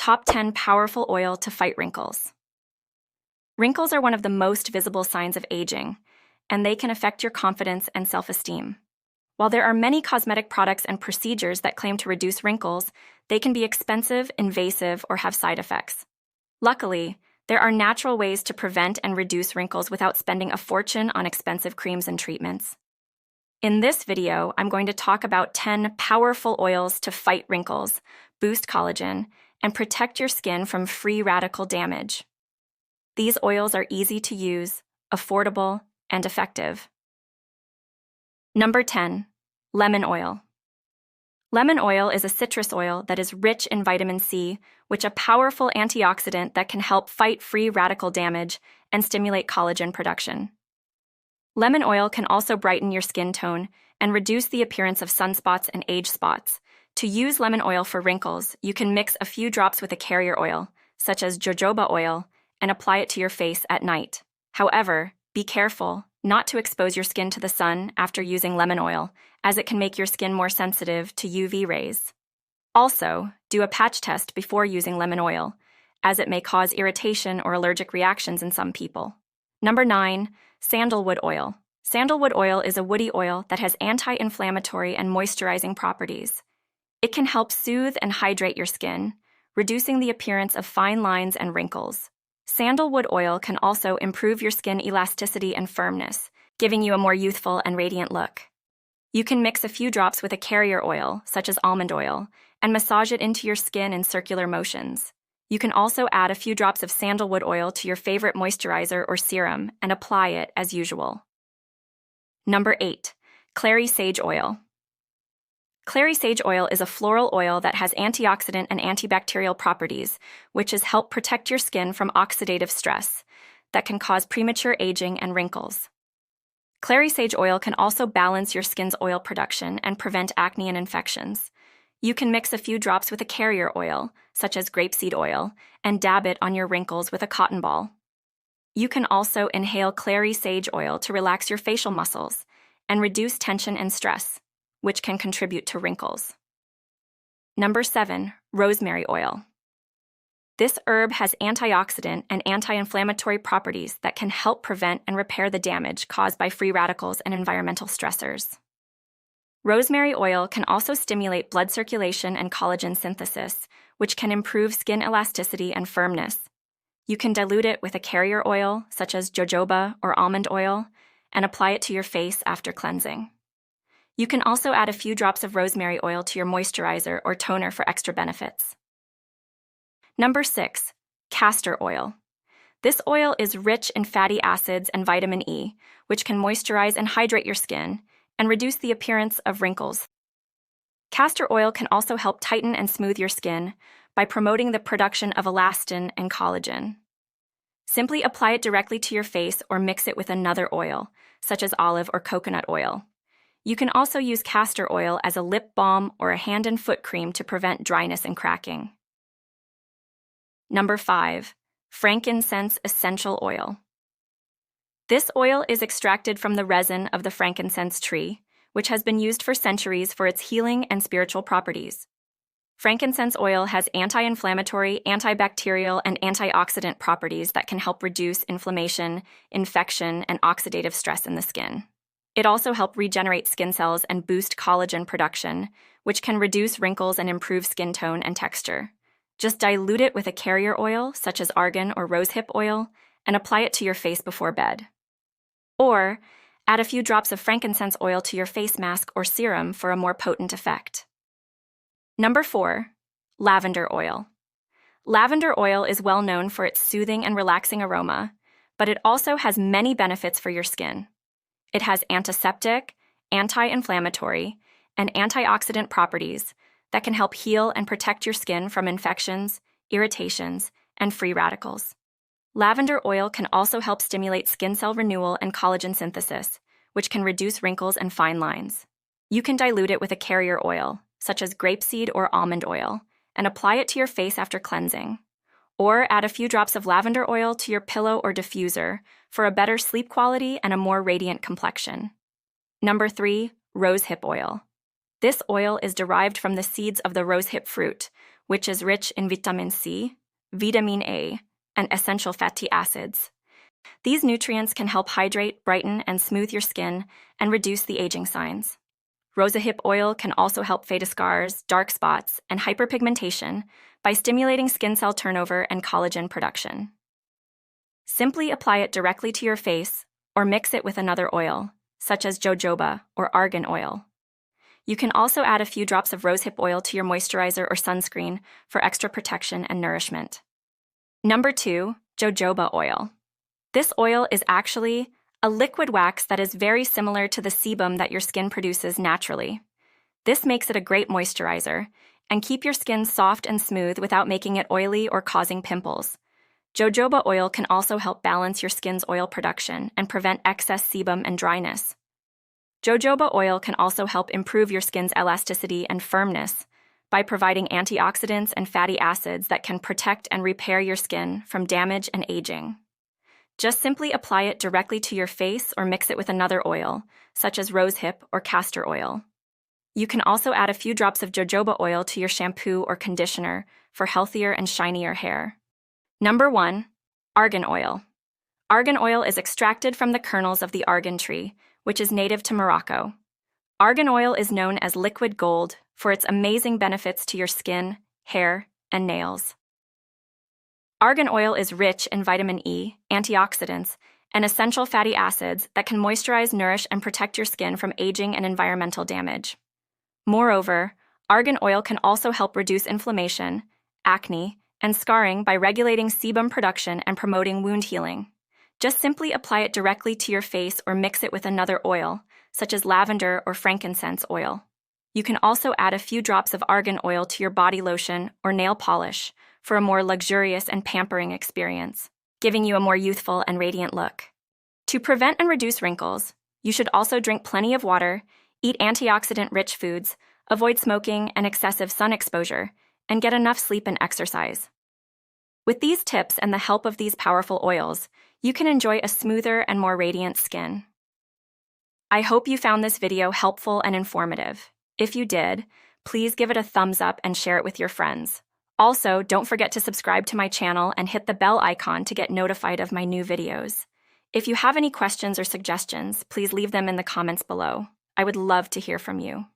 Top 10 Powerful Oil to Fight Wrinkles. Wrinkles are one of the most visible signs of aging, and they can affect your confidence and self-esteem. While there are many cosmetic products and procedures that claim to reduce wrinkles, they can be expensive, invasive, or have side effects. Luckily, there are natural ways to prevent and reduce wrinkles without spending a fortune on expensive creams and treatments. In this video, I'm going to talk about 10 powerful oils to fight wrinkles, boost collagen, and protect your skin from free radical damage. These oils are easy to use, affordable, and effective. Number 10. Lemon oil. Lemon oil is a citrus oil that is rich in vitamin C, which is a powerful antioxidant that can help fight free radical damage and stimulate collagen production. Lemon oil can also brighten your skin tone and reduce the appearance of sunspots and age spots. To use lemon oil for wrinkles, you can mix a few drops with a carrier oil, such as jojoba oil, and apply it to your face at night. However, be careful not to expose your skin to the sun after using lemon oil, as it can make your skin more sensitive to UV rays. Also, do a patch test before using lemon oil, as it may cause irritation or allergic reactions in some people. Number 9. Sandalwood oil. Sandalwood oil is a woody oil that has anti-inflammatory and moisturizing properties. It can help soothe and hydrate your skin, reducing the appearance of fine lines and wrinkles. Sandalwood oil can also improve your skin elasticity and firmness, giving you a more youthful and radiant look. You can mix a few drops with a carrier oil, such as almond oil, and massage it into your skin in circular motions. You can also add a few drops of sandalwood oil to your favorite moisturizer or serum and apply it as usual. Number 8. Clary Sage Oil. Clary Sage Oil is a floral oil that has antioxidant and antibacterial properties, which help protect your skin from oxidative stress that can cause premature aging and wrinkles. Clary Sage Oil can also balance your skin's oil production and prevent acne and infections. You can mix a few drops with a carrier oil, such as grapeseed oil, and dab it on your wrinkles with a cotton ball. You can also inhale Clary Sage Oil to relax your facial muscles and reduce tension and stress, which can contribute to wrinkles. Number 7. Rosemary Oil. This herb has antioxidant and anti-inflammatory properties that can help prevent and repair the damage caused by free radicals and environmental stressors. Rosemary oil can also stimulate blood circulation and collagen synthesis, which can improve skin elasticity and firmness. You can dilute it with a carrier oil, such as jojoba or almond oil, and apply it to your face after cleansing. You can also add a few drops of rosemary oil to your moisturizer or toner for extra benefits. Number 6. Castor Oil. This oil is rich in fatty acids and vitamin E, which can moisturize and hydrate your skin and reduce the appearance of wrinkles. Castor oil can also help tighten and smooth your skin by promoting the production of elastin and collagen. Simply apply it directly to your face or mix it with another oil, such as olive or coconut oil. You can also use castor oil as a lip balm or a hand and foot cream to prevent dryness and cracking. Number 5. Frankincense Essential Oil. This oil is extracted from the resin of the frankincense tree, which has been used for centuries for its healing and spiritual properties. Frankincense oil has anti-inflammatory, antibacterial, and antioxidant properties that can help reduce inflammation, infection, and oxidative stress in the skin. It also helps regenerate skin cells and boost collagen production, which can reduce wrinkles and improve skin tone and texture. Just dilute it with a carrier oil, such as argan or rosehip oil, and apply it to your face before bed. Or, add a few drops of frankincense oil to your face mask or serum for a more potent effect. Number 4. Lavender Oil. Lavender oil is well known for its soothing and relaxing aroma, but it also has many benefits for your skin. It has antiseptic, anti-inflammatory, and antioxidant properties that can help heal and protect your skin from infections, irritations, and free radicals. Lavender oil can also help stimulate skin cell renewal and collagen synthesis, which can reduce wrinkles and fine lines. You can dilute it with a carrier oil, such as grapeseed or almond oil, and apply it to your face after cleansing. Or add a few drops of lavender oil to your pillow or diffuser for a better sleep quality and a more radiant complexion. Number 3. Rosehip Oil. This oil is derived from the seeds of the rosehip fruit, which is rich in vitamin C, vitamin A, and essential fatty acids. These nutrients can help hydrate, brighten, and smooth your skin and reduce the aging signs. Rosehip oil can also help fade scars, dark spots, and hyperpigmentation by stimulating skin cell turnover and collagen production. Simply apply it directly to your face or mix it with another oil, such as jojoba or argan oil. You can also add a few drops of rosehip oil to your moisturizer or sunscreen for extra protection and nourishment. Number 2, jojoba oil. This oil is actually a liquid wax that is very similar to the sebum that your skin produces naturally. This makes it a great moisturizer and keep your skin soft and smooth without making it oily or causing pimples. Jojoba oil can also help balance your skin's oil production and prevent excess sebum and dryness. Jojoba oil can also help improve your skin's elasticity and firmness by providing antioxidants and fatty acids that can protect and repair your skin from damage and aging. Just simply apply it directly to your face or mix it with another oil, such as rosehip or castor oil. You can also add a few drops of jojoba oil to your shampoo or conditioner for healthier and shinier hair. Number 1, argan oil. Argan oil is extracted from the kernels of the argan tree, which is native to Morocco. Argan oil is known as liquid gold for its amazing benefits to your skin, hair, and nails. Argan oil is rich in vitamin E, antioxidants, and essential fatty acids that can moisturize, nourish, and protect your skin from aging and environmental damage. Moreover, argan oil can also help reduce inflammation, acne, and scarring by regulating sebum production and promoting wound healing. Just simply apply it directly to your face or mix it with another oil, such as lavender or frankincense oil. You can also add a few drops of argan oil to your body lotion or nail polish for a more luxurious and pampering experience, giving you a more youthful and radiant look. To prevent and reduce wrinkles, you should also drink plenty of water, eat antioxidant-rich foods, avoid smoking and excessive sun exposure, and get enough sleep and exercise. With these tips and the help of these powerful oils, you can enjoy a smoother and more radiant skin. I hope you found this video helpful and informative. If you did, please give it a thumbs up and share it with your friends. Also, don't forget to subscribe to my channel and hit the bell icon to get notified of my new videos. If you have any questions or suggestions, please leave them in the comments below. I would love to hear from you.